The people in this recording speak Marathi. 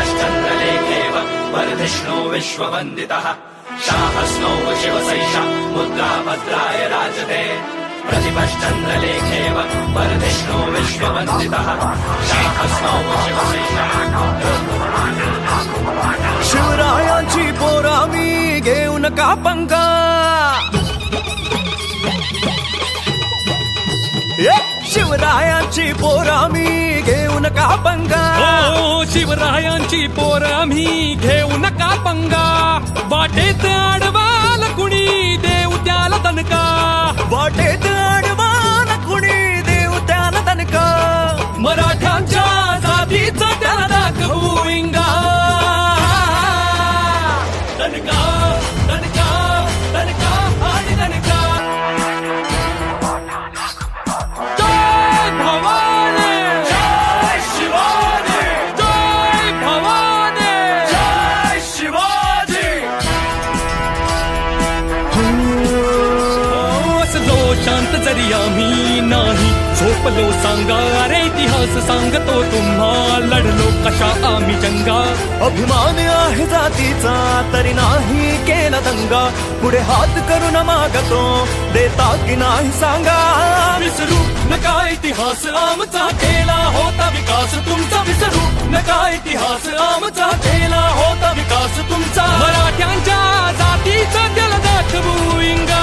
प्रतिपश्चन्द्रलेखेव वर्धिष्णो विश्ववन्दितः शाहस्नो शिवसैषा मुद्रा भद्राय राजते प्रतिपश्चन्द्रलेखेव वर्धिष्णो विश्ववन्दितः शाहस्नो शिवसैषा शिवरायांची पोरा मी घेऊ नका पंगा शिवरायांची पोरा मी घेऊ नका पंगा शिवरायांची पोरा मी घेऊ नका पंगा वाटेत अडवाल कुणी देऊ त्याला दणका वाटेत अडवाल कुणी देऊ त्याला दणका मराठ्यांच्या जातीचा त्याला दाखवू इंगा दणका दणका दणका आणि दणका जय भवानी जय शिवाजी जय भवानी जय शिवाजी असलो शांत जरी आम्ही नाही झोपलो सांगा अरे इतिहास सांगतो तुम्हा लढलो कशा आम्ही जंगा अभिमान आहे जातीचा तरी नाही केला दंगा पुढे हात करून मागतो देता की नाही सांगा विसरू नका इतिहास आमचा केला होता विकास तुमचा विसरू नका इतिहास आमचा केला होता विकास तुमचा मराठ्यांच्या जातीचा त्याला दाखवू इंगा